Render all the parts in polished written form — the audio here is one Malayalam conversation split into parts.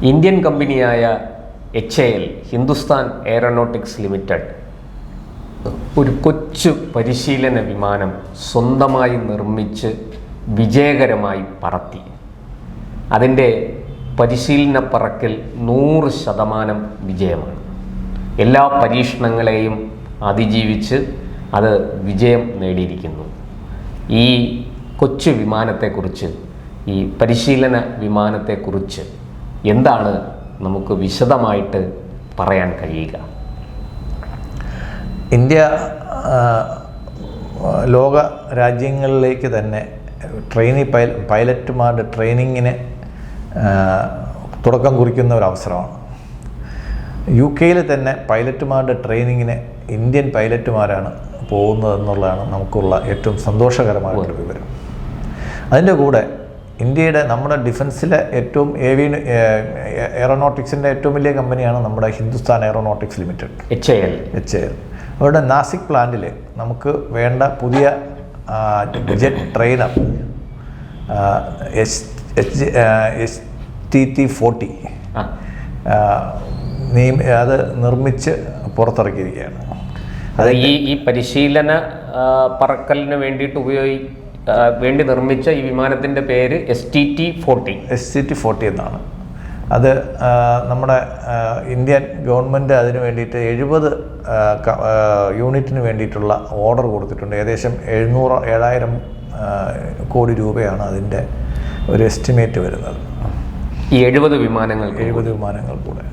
ഇന്ത്യൻ കമ്പനിയായ HAL ഹിന്ദുസ്ഥാൻ എയറോനോട്ടിക്സ് ലിമിറ്റഡ് ഒരു കൊച്ചു പരിശീലന വിമാനം സ്വന്തമായി നിർമ്മിച്ച് വിജയകരമായി പറത്തി. അതിൻ്റെ പരിശീലന പറക്കൽ 100% വിജയമാണ്. എല്ലാ പരീക്ഷണങ്ങളെയും അതിജീവിച്ച് അത് വിജയം നേടിയിരിക്കുന്നു. ഈ കൊച്ചു വിമാനത്തെക്കുറിച്ച്, ഈ പരിശീലന വിമാനത്തെക്കുറിച്ച് എന്താണ് നമുക്ക് വിശദമായിട്ട് പറയാൻ കഴിയുക? ഇന്ത്യ ലോക രാജ്യങ്ങളിലേക്ക് തന്നെ പൈലറ്റുമാരുടെ ട്രെയിനിങ്ങിന് തുടക്കം കുറിക്കുന്ന ഒരു അവസരമാണ്. UK തന്നെ പൈലറ്റുമാരുടെ ട്രെയിനിങ്ങിന് ഇന്ത്യൻ പൈലറ്റുമാരാണ് പോകുന്നതെന്നുള്ളതാണ് നമുക്കുള്ള ഏറ്റവും സന്തോഷകരമായിട്ടുള്ള വിവരം. അതിൻ്റെ കൂടെ ഇന്ത്യയുടെ നമ്മുടെ ഡിഫൻസിലെ ഏറ്റവും എയറോനോട്ടിക്സിൻ്റെ ഏറ്റവും വലിയ കമ്പനിയാണ് നമ്മുടെ ഹിന്ദുസ്ഥാൻ എയറോനോട്ടിക്സ് ലിമിറ്റഡ്, HAL. അവരുടെ നാസിക് പ്ലാന്റിൽ നമുക്ക് വേണ്ട പുതിയ ജെറ്റ് ട്രെയിനർ STT-40 അത് നിർമ്മിച്ച് പുറത്തിറക്കിയിരിക്കുകയാണ്. അത് ഈ പരിശീലന പറക്കലിന് വേണ്ടിയിട്ട് വേണ്ടി നിർമ്മിച്ച ഈ വിമാനത്തിൻ്റെ പേര് STT-40 എന്നാണ്. അത് നമ്മുടെ ഇന്ത്യൻ ഗവൺമെൻറ് അതിന് വേണ്ടിയിട്ട് 70 യൂണിറ്റിന് വേണ്ടിയിട്ടുള്ള ഓർഡർ കൊടുത്തിട്ടുണ്ട്. ഏകദേശം 700,000 കോടി രൂപയാണ് അതിൻ്റെ ഒരു എസ്റ്റിമേറ്റ് വരുന്നത്. ഈ 70 വിമാനങ്ങൾ കൂടെ.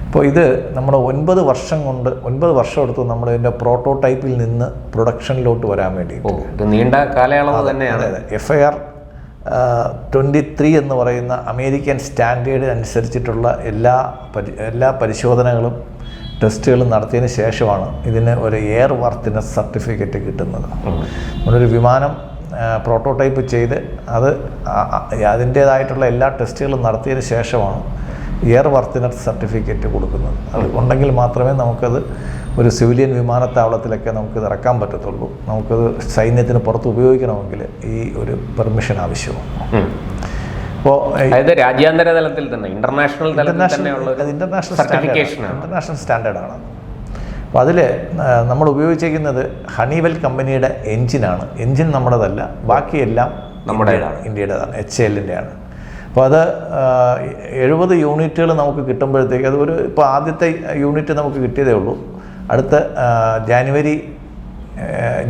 അപ്പോൾ ഇത് നമ്മുടെ 9 വർഷം എടുത്തു നമ്മൾ ഇതിൻ്റെ പ്രോട്ടോടൈപ്പിൽ നിന്ന് പ്രൊഡക്ഷനിലോട്ട് വരാൻ വേണ്ടി. നീണ്ട കാലയളവ് തന്നെയാണ്. FAR 23 എന്ന് പറയുന്ന അമേരിക്കൻ സ്റ്റാൻഡേർഡ് അനുസരിച്ചിട്ടുള്ള എല്ലാ പരിശോധനകളും ടെസ്റ്റുകളും നടത്തിയതിന് ശേഷമാണ് ഇതിന് ഒരു എയർ വർത്തിനെസ് സർട്ടിഫിക്കറ്റ് കിട്ടുന്നത്. നമ്മളൊരു വിമാനം പ്രോട്ടോടൈപ്പ് ചെയ്ത് അതിൻ്റേതായിട്ടുള്ള എല്ലാ ടെസ്റ്റുകളും നടത്തിയതിന് ശേഷമാണ് എയർ വർത്തിനെസ് സർട്ടിഫിക്കറ്റ് കൊടുക്കുന്നത്. അത് ഉണ്ടെങ്കിൽ മാത്രമേ നമുക്കത് ഒരു സിവിലിയൻ വിമാനത്താവളത്തിലൊക്കെ നമുക്കിത് ഇറക്കാൻ പറ്റത്തുള്ളൂ. നമുക്കത് സൈന്യത്തിന് പുറത്ത് ഉപയോഗിക്കണമെങ്കിൽ ഈ ഒരു പെർമിഷൻ ആവശ്യമാണ്. അപ്പോൾ രാജ്യാന്തര തലത്തിൽ തന്നെ ഇന്റർനാഷണൽ സ്റ്റാൻഡേർഡാണ്. അപ്പോൾ അതിൽ നമ്മൾ ഉപയോഗിച്ചിരിക്കുന്നത് ഹണിവെൽ കമ്പനിയുടെ എൻജിനാണ്. എൻജിൻ നമ്മുടേതല്ല, ബാക്കിയെല്ലാം ഇന്ത്യയുടേതാണ്, HAL-ൻ്റെയാണ്. അപ്പോൾ അത് 70 യൂണിറ്റുകൾ നമുക്ക് കിട്ടുമ്പോഴത്തേക്ക് അത് ഇപ്പോൾ ആദ്യത്തെ യൂണിറ്റ് നമുക്ക് കിട്ടിയതേ ഉള്ളൂ. അടുത്ത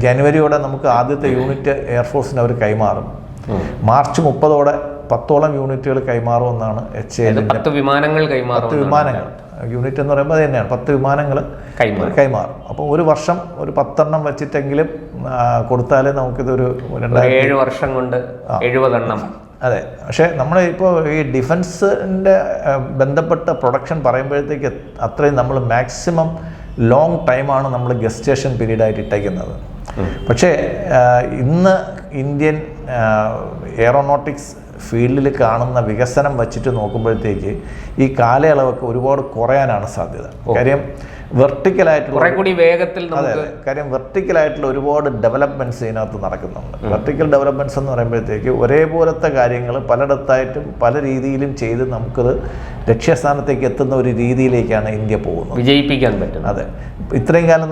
ജനുവരിയോടെ നമുക്ക് ആദ്യത്തെ യൂണിറ്റ് എയർഫോഴ്സിന് അവർ കൈമാറും. മാർച്ച് 30 10ഓളം യൂണിറ്റുകൾ കൈമാറുമെന്നാണ് HAL-ൻ്റെ. 10 വിമാനങ്ങൾ യൂണിറ്റ് എന്ന് പറയുമ്പോൾ അത് തന്നെയാണ്, 10 വിമാനങ്ങൾ കൈമാറും. അപ്പോൾ ഒരു വർഷം ഒരു 10 വെച്ചിട്ടെങ്കിലും കൊടുത്താലേ നമുക്കിതൊരു 7 വർഷം കൊണ്ട് 70. അതെ. പക്ഷേ നമ്മൾ ഇപ്പോൾ ഈ ഡിഫൻസിൻ്റെ ബന്ധപ്പെട്ട പ്രൊഡക്ഷൻ പറയുമ്പോഴത്തേക്ക് അത്രയും നമ്മൾ മാക്സിമം ലോങ് ടൈമാണ് നമ്മൾ ഗസ്റ്റേഷൻ പീരീഡായിട്ട് ഇട്ടേക്കുന്നത്. പക്ഷേ ഇന്ന് ഇന്ത്യൻ എയറോനോട്ടിക്സ് ഫീൽഡിൽ കാണുന്ന വികസനം വച്ചിട്ട് നോക്കുമ്പോഴത്തേക്ക് ഈ കാലയളവൊക്കെ ഒരുപാട് കുറയാനാണ് സാധ്യത. കാര്യം വെർട്ടിക്കലായിട്ടുള്ള ഒരുപാട് ഡെവലപ്മെൻറ്റ്സ് ഇതിനകത്ത് നടക്കുന്നുണ്ട്. വെർട്ടിക്കൽ ഡെവലപ്മെൻറ്റ്സ് എന്ന് പറയുമ്പോഴത്തേക്ക് ഒരേപോലത്തെ കാര്യങ്ങൾ പലയിടത്തായിട്ടും പല രീതിയിലും ചെയ്ത് നമുക്കത് ലക്ഷ്യസ്ഥാനത്തേക്ക് എത്തുന്ന ഒരു രീതിയിലേക്കാണ് ഇന്ത്യ പോകുന്നത്, വിജയിപ്പിക്കാൻ പറ്റുന്നത്. അതെ. ഇത്രയും കാലം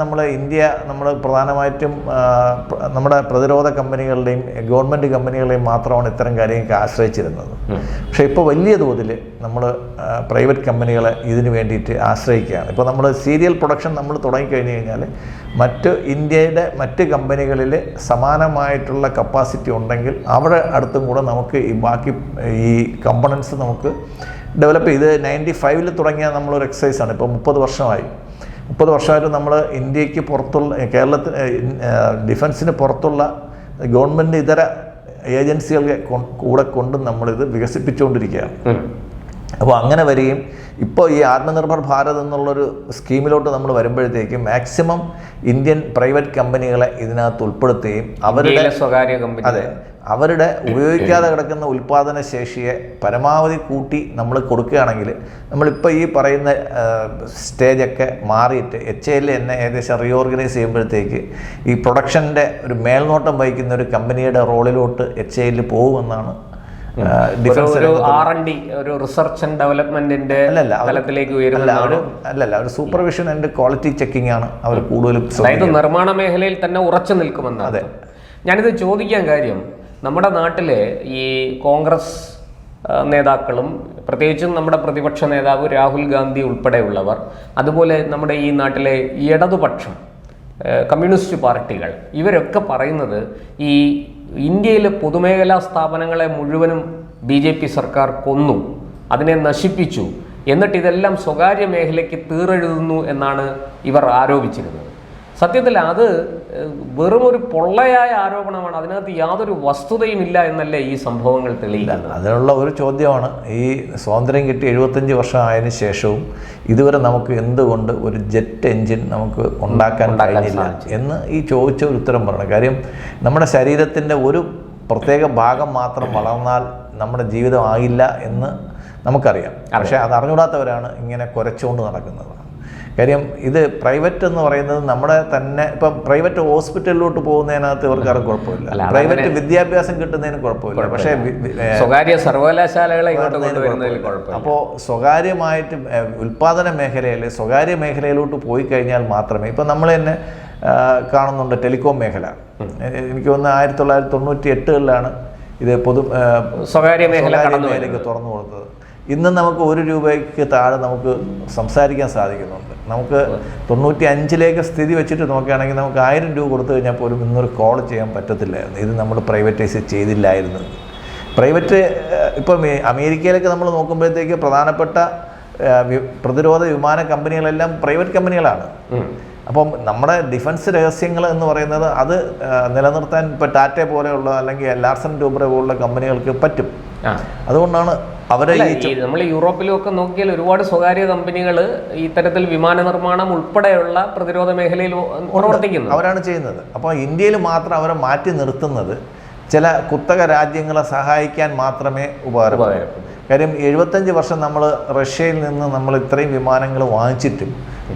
നമ്മൾ പ്രധാനമായിട്ടും നമ്മുടെ പ്രതിരോധ കമ്പനികളുടെയും ഗവൺമെൻറ് കമ്പനികളുടെയും മാത്രമാണ് ഇത്തരം കാര്യങ്ങൾക്ക് ആശ്രയിച്ചിരുന്നത്. പക്ഷേ ഇപ്പോൾ വലിയ തോതിൽ നമ്മൾ പ്രൈവറ്റ് കമ്പനികളെ ഇതിന് വേണ്ടിയിട്ട് ആശ്രയിക്കുകയാണ്. ഇപ്പോൾ നമ്മൾ സീരിയൽ പ്രൊഡക്ഷൻ നമ്മൾ തുടങ്ങിക്കഴിഞ്ഞ് കഴിഞ്ഞാൽ ഇന്ത്യയുടെ മറ്റ് കമ്പനികളിൽ സമാനമായിട്ടുള്ള കപ്പാസിറ്റി ഉണ്ടെങ്കിൽ അവിടെ അടുത്തും കൂടെ നമുക്ക് ഈ കമ്പണൻസ് നമുക്ക് ഡെവലപ്പ് ചെയ്ത് 95 തുടങ്ങിയ നമ്മളൊരു എക്സസൈസാണ്. ഇപ്പോൾ 30 വർഷമായിട്ട് നമ്മൾ ഇന്ത്യക്ക് പുറത്തുള്ള കേരളത്തിൽ ഡിഫൻസിന് പുറത്തുള്ള ഗവൺമെൻറ് ഇതര ഏജൻസികളെ കൂടെ കൊണ്ട് നമ്മളിത് വികസിപ്പിച്ചുകൊണ്ടിരിക്കുകയാണ്. അപ്പോൾ അങ്ങനെ വരികയും ഇപ്പോൾ ഈ ആത്മനിർഭർ ഭാരത് എന്നുള്ളൊരു സ്കീമിലോട്ട് നമ്മൾ വരുമ്പോഴത്തേക്കും മാക്സിമം ഇന്ത്യൻ പ്രൈവറ്റ് കമ്പനികളെ ഇതിനകത്ത് ഉൾപ്പെടുത്തുകയും അവരുടെ ഉപയോഗിക്കാതെ കിടക്കുന്ന ഉൽപ്പാദന ശേഷിയെ പരമാവധി കൂട്ടി നമ്മൾ കൊടുക്കുകയാണെങ്കിൽ നമ്മളിപ്പോൾ ഈ പറയുന്ന സ്റ്റേജൊക്കെ മാറിയിട്ട് HAL തന്നെ ഏകദേശം റീഓർഗനൈസ് ചെയ്യുമ്പോഴത്തേക്ക് ഈ പ്രൊഡക്ഷൻ്റെ ഒരു മേൽനോട്ടം വഹിക്കുന്ന ഒരു കമ്പനിയുടെ റോളിലോട്ട് HAL പോകുമെന്നാണ് ഡിഫൻസ് ഒരു R&D, ഒരു റിസർച്ച് ആൻഡ് ഡെവലപ്മെന്റിന്റെ തലത്തിലേക്ക് അല്ലല്ല ഒരു സൂപ്പർവിഷൻ ആൻഡ് ക്വാളിറ്റി ചെക്കിംഗ് ആണ് അവർ കൂടുതലും. അതായത് നിർമ്മാണ മേഖലയിൽ തന്നെ ഉറച്ചു നിൽക്കുമെന്നാണ്. അതെ, ഞാനിത് ചോദിക്കാൻ കാര്യം, നമ്മുടെ നാട്ടിലെ ഈ കോൺഗ്രസ് നേതാക്കളും പ്രത്യേകിച്ചും നമ്മുടെ പ്രതിപക്ഷ നേതാവ് രാഹുൽ ഗാന്ധി ഉൾപ്പെടെയുള്ളവർ, അതുപോലെ നമ്മുടെ ഈ നാട്ടിലെ ഇടതുപക്ഷം, കമ്മ്യൂണിസ്റ്റ് പാർട്ടികൾ, ഇവരൊക്കെ പറയുന്നത് ഈ ഇന്ത്യയിലെ പൊതുമേഖലാ സ്ഥാപനങ്ങളെ മുഴുവനും BJP സർക്കാർ കൊന്നു, അതിനെ നശിപ്പിച്ചു, എന്നിട്ട് ഇതെല്ലാം സ്വകാര്യ മേഖലയ്ക്ക് തീറെഴുതുന്നു എന്നാണ് ഇവർ ആരോപിച്ചിരുന്നത്. സത്യത്തിൽ അത് വെറും ഒരു പൊള്ളയായ ആരോപണമാണ്. അതിനകത്ത് യാതൊരു വസ്തുതയുമില്ല എന്നല്ലേ ഈ സംഭവങ്ങൾ തെളിയിക്കുന്നത്. അതിനുള്ള ഒരു ചോദ്യമാണ്, ഈ സ്വാതന്ത്ര്യം കിട്ടി 75 വർഷം ആയതിനു ശേഷവും ഇതുവരെ നമുക്ക് എന്തുകൊണ്ട് ഒരു ജെറ്റ് എൻജിൻ നമുക്ക് ഉണ്ടാക്കാൻ കഴിഞ്ഞില്ല എന്ന് ഈ ചോദിച്ച ഒരു ഉത്തരം പറയണം. കാര്യം നമ്മുടെ ശരീരത്തിൻ്റെ ഒരു പ്രത്യേക ഭാഗം മാത്രം വളർന്നാൽ നമ്മുടെ ജീവിതം ആകില്ല എന്ന് നമുക്കറിയാം. പക്ഷേ അത് അറിഞ്ഞൂടാത്തവരാണ് ഇങ്ങനെ കുരച്ചുകൊണ്ട് നടക്കുന്നത്. കാര്യം ഇത് പ്രൈവറ്റ് എന്ന് പറയുന്നത് നമ്മുടെ തന്നെ, ഇപ്പം പ്രൈവറ്റ് ഹോസ്പിറ്റലിലോട്ട് പോകുന്നതിനകത്ത് ഇവർക്കാർക്ക് കുഴപ്പമില്ല, പ്രൈവറ്റ് വിദ്യാഭ്യാസം കിട്ടുന്നതിന് കുഴപ്പമില്ല, പക്ഷേ സ്വകാര്യ സർവകലാശാലകളെ ഇങ്ങോട്ട് കൊണ്ടുവരുന്നതിൽ കുഴപ്പമില്ല. അപ്പോൾ സ്വകാര്യമായിട്ട് ഉൽപ്പാദന മേഖലയിൽ സ്വകാര്യ മേഖലയിലോട്ട് പോയി കഴിഞ്ഞാൽ മാത്രമേ, ഇപ്പം നമ്മൾ തന്നെ കാണുന്നുണ്ട് ടെലികോം മേഖല. എനിക്ക് തോന്നുന്നു 1998 ഇത് സ്വകാര്യ മേഖലയ്ക്ക് തുറന്നു കൊടുത്തത്. ഇന്ന് നമുക്ക് 1 രൂപയ്ക്ക് താഴെ നമുക്ക് സംസാരിക്കാൻ സാധിക്കുന്നുണ്ട്. നമുക്ക് 95 സ്ഥിതി വെച്ചിട്ട് നോക്കുകയാണെങ്കിൽ നമുക്ക് 1000 രൂപ കൊടുത്തു കഴിഞ്ഞാൽ പോലും ഇന്നൊരു കോൾ ചെയ്യാൻ പറ്റത്തില്ലായിരുന്നു. ഇത് നമ്മൾ പ്രൈവറ്റൈസ് ചെയ്തില്ലായിരുന്നു. പ്രൈവറ്റ് ഇപ്പം അമേരിക്കയിലൊക്കെ നമ്മൾ നോക്കുമ്പോഴത്തേക്ക് പ്രധാനപ്പെട്ട പ്രതിരോധ വിമാന കമ്പനികളെല്ലാം പ്രൈവറ്റ് കമ്പനികളാണ്. അപ്പം നമ്മുടെ ഡിഫൻസ് രഹസ്യങ്ങൾ എന്ന് പറയുന്നത് അത് നിലനിർത്താൻ ഇപ്പോൾ ടാറ്റ പോലെയുള്ള അല്ലെങ്കിൽ ലാർസൻ ടൂബ്രെ പോലുള്ള കമ്പനികൾക്ക് പറ്റും. അതുകൊണ്ടാണ് അവരെ നമ്മൾ യൂറോപ്പിലും ഒക്കെ നോക്കിയാൽ ഒരുപാട് സ്വകാര്യ കമ്പനികൾ ഇത്തരത്തിൽ വിമാന നിർമ്മാണം ഉൾപ്പെടെയുള്ള പ്രതിരോധ മേഖലയിൽ പ്രവർത്തിക്കുന്നു, അവരാണ് ചെയ്യുന്നത്. അപ്പോൾ ഇന്ത്യയിൽ മാത്രം അവരെ മാറ്റി നിർത്തുന്നത് ചില കുത്തക രാജ്യങ്ങളെ സഹായിക്കാൻ മാത്രമേ ഉപകാരപ്പെടൂ. കാര്യം 75 വർഷം നമ്മൾ റഷ്യയിൽ നിന്ന് നമ്മൾ ഇത്രയും വിമാനങ്ങൾ വാങ്ങിച്ചിട്ടും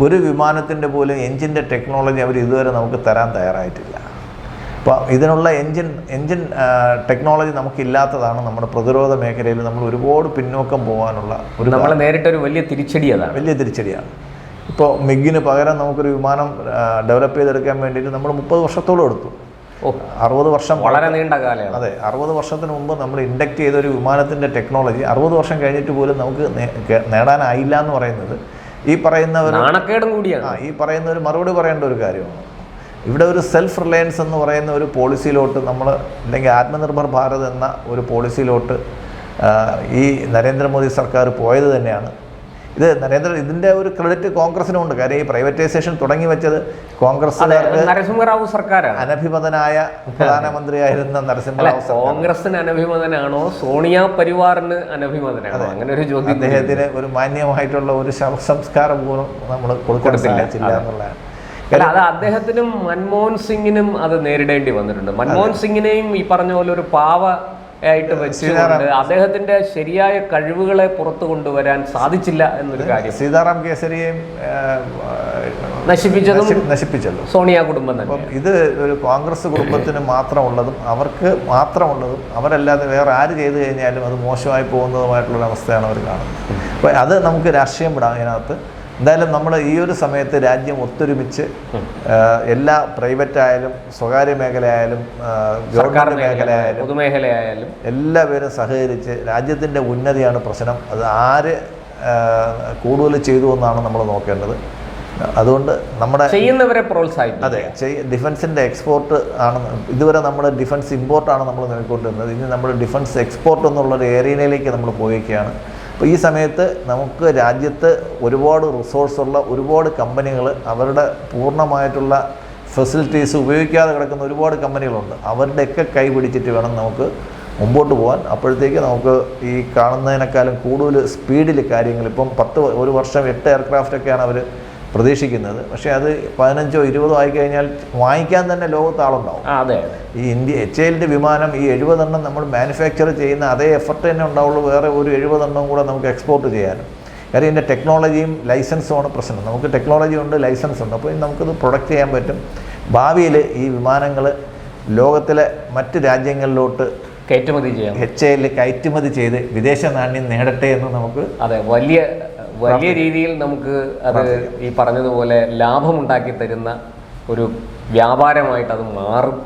ഒരു വിമാനത്തിൻ്റെ പോലും എൻജിൻ്റെ ടെക്നോളജി അവർ ഇതുവരെ നമുക്ക് തരാൻ തയ്യാറായിട്ടില്ല. അപ്പോൾ ഇതിനുള്ള എൻജിൻ ടെക്നോളജി നമുക്കില്ലാത്തതാണ് നമ്മുടെ പ്രതിരോധ മേഖലയിൽ നമ്മൾ ഒരുപാട് പിന്നോക്കം പോകാനുള്ള നമ്മൾ നേരിട്ടൊരു വലിയ തിരിച്ചടിയാണ്. ഇപ്പോൾ മിഗിന് പകരം നമുക്കൊരു വിമാനം ഡെവലപ്പ് ചെയ്തെടുക്കാൻ വേണ്ടിയിട്ട് നമ്മൾ 30 വർഷത്തോളം എടുത്തു. 60 വർഷം വളരെ നീണ്ട കാലം. അതെ, 60 വർഷത്തിന് മുമ്പ് നമ്മൾ ഇൻഡക്ട് ചെയ്ത ഒരു വിമാനത്തിൻ്റെ ടെക്നോളജി 60 വർഷം കഴിഞ്ഞിട്ട് പോലും നമുക്ക് നേടാനായില്ല എന്ന് പറയുന്നത് ഈ പറയുന്നവർ നാണക്കേടും കൂടിയാണ്. ഈ പറയുന്നവർ മറുപടി പറയേണ്ട ഒരു കാര്യമാണ്. ഇവിടെ ഒരു സെൽഫ് റിലയൻസ് എന്ന് പറയുന്ന ഒരു പോളിസിയിലോട്ട് നമ്മൾ, അല്ലെങ്കിൽ ആത്മനിർഭർ ഭാരത് എന്ന ഒരു പോളിസിയിലോട്ട് ഈ നരേന്ദ്രമോദി സർക്കാർ പോയത് തന്നെയാണ്. ഇതിൻ്റെ ഒരു ക്രെഡിറ്റ് കോൺഗ്രസിനുണ്ട്. കാര്യം ഈ പ്രൈവറ്റൈസേഷൻ തുടങ്ങി വെച്ചത് കോൺഗ്രസ്സുകാർക്ക്, നരസിംഹറാവു സർക്കാരാണ്. അനഭിമതനായ പ്രധാനമന്ത്രിയായിരുന്ന നരസിംഹറാവു. കോൺഗ്രസിന് അനഭിമതനാണോ സോണിയ പരിവാറിന് അനഭിമതനാണോ? അങ്ങനെ ഒരു ചോദ്യം. അദ്ദേഹത്തിന് ഒരു മാന്യമായിട്ടുള്ള ഒരു ശവസംസ്കാരം പോലും നമ്മൾ കൊടുക്കാൻ സാധിച്ചില്ല എന്നുള്ളതാണ്. അത് അദ്ദേഹത്തിനും മൻമോഹൻ സിംഗിനും അത് നേരിടേണ്ടി വന്നിട്ടുണ്ട്. മൻമോഹൻ സിംഗിനെയും ഈ പറഞ്ഞ പോലെ ഒരു ആയിട്ട് വെച്ചുകൊണ്ട് അദ്ദേഹത്തിന്റെ ശരിയായ കഴിവുകളെ പുറത്തു കൊണ്ടുവരാൻ സാധിച്ചില്ല എന്നൊരു കാര്യം. സീതാറാം കേസരിയെയും നശിപ്പിച്ചല്ലോ സോണിയ കുടുംബം തന്നെ. ഇത് ഒരു കോൺഗ്രസ് കുടുംബത്തിന് മാത്രമുള്ളതും അവർക്ക് മാത്രമുള്ളതും അവരല്ലാതെ വേറെ ആര് ചെയ്തു കഴിഞ്ഞാലും അത് മോശമായി പോകുന്നതുമായിട്ടുള്ള അവസ്ഥയാണ് അവർ കാണുന്നത്. അപ്പോൾ അത് നമുക്ക് രാഷ്ട്രീയം വിടാം അതിനകത്ത്. എന്തായാലും നമ്മൾ ഈ ഒരു സമയത്ത് രാജ്യം ഒത്തൊരുമിച്ച് എല്ലാ പ്രൈവറ്റ് ആയാലും സ്വകാര്യ മേഖലയായാലും ഗവൺമെൻറ് മേഖലയായാലും പൊതുമേഖലയായാലും എല്ലാവരും സഹകരിച്ച് രാജ്യത്തിൻ്റെ ഉന്നതിയാണ് പ്രശ്നം. അത് ആര് കൂടുതൽ ചെയ്തു എന്നാണ് നമ്മൾ നോക്കേണ്ടത്. അതുകൊണ്ട് നമ്മുടെ ചെയ്യുന്നവരെ പ്രോത്സാഹിപ്പിക്കും. അതെ, ഡിഫൻസിൻ്റെ എക്സ്പോർട്ട് ആണ് ഇതുവരെ നമ്മുടെ ഡിഫൻസ് ഇമ്പോർട്ടാണ് നമ്മൾ നോക്കിക്കൊണ്ടിരുന്നത്. ഇനി നമ്മൾ ഡിഫൻസ് എക്സ്പോർട്ട് എന്നുള്ളൊരു ഏരിയയിലേക്ക് നമ്മൾ പോവുകയാണ്. അപ്പോൾ ഈ സമയത്ത് നമുക്ക് രാജ്യത്ത് ഒരുപാട് റിസോഴ്സുള്ള ഒരുപാട് കമ്പനികൾ അവരുടെ പൂർണ്ണമായിട്ടുള്ള ഫെസിലിറ്റീസ് ഉപയോഗിക്കാതെ കിടക്കുന്ന ഒരുപാട് കമ്പനികളുണ്ട്. അവരുടെയൊക്കെ കൈ പിടിച്ചിട്ട് വേണം നമുക്ക് മുമ്പോട്ട് പോകാൻ. അപ്പോഴത്തേക്ക് നമുക്ക് ഈ കാണുന്നതിനേക്കാളും കൂടുതൽ സ്പീഡിൽ കാര്യങ്ങൾ, ഇപ്പം 1 വർഷം 8 എയർക്രാഫ്റ്റൊക്കെയാണ് അവർ പ്രതീക്ഷിക്കുന്നത്. പക്ഷേ അത് 15ഓ 20ഓ ആയിക്കഴിഞ്ഞാൽ വാങ്ങിക്കാൻ തന്നെ ലോകത്ത് ആളുണ്ടാവും. അതെ, ഈ HALന്റെ വിമാനം ഈ 70 എണ്ണം നമ്മൾ മാനുഫാക്ചർ ചെയ്യുന്ന അതേ എഫർട്ട് തന്നെ ഉണ്ടാവുള്ളൂ. വേറെ ഒരു 70 എണ്ണം കൂടെ നമുക്ക് എക്സ്പോർട്ട് ചെയ്യാനും. കാര്യം ഇതിൻ്റെ ടെക്നോളജിയും ലൈസൻസുമാണ് പ്രശ്നം. നമുക്ക് ടെക്നോളജി ഉണ്ട്, ലൈസൻസ് ഉണ്ട്. അപ്പോൾ നമുക്കിത് പ്രൊഡക്റ്റ് ചെയ്യാൻ പറ്റും. ഭാവിയിൽ ഈ വിമാനങ്ങൾ ലോകത്തിലെ മറ്റ് രാജ്യങ്ങളിലോട്ട് കയറ്റുമതി ചെയ്യാം. HAL കയറ്റുമതി ചെയ്ത് വിദേശ നാണ്യം നേടട്ടെ എന്ന് നമുക്ക് അതെ, വലിയ രീതിയിൽ നമുക്ക് അത് ഈ പറഞ്ഞതുപോലെ ലാഭമുണ്ടാക്കി തരുന്ന ഒരു വ്യാപാരമായിട്ട് അത് മാറും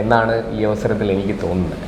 എന്നാണ് ഈ അവസരത്തിൽ എനിക്ക് തോന്നുന്നത്.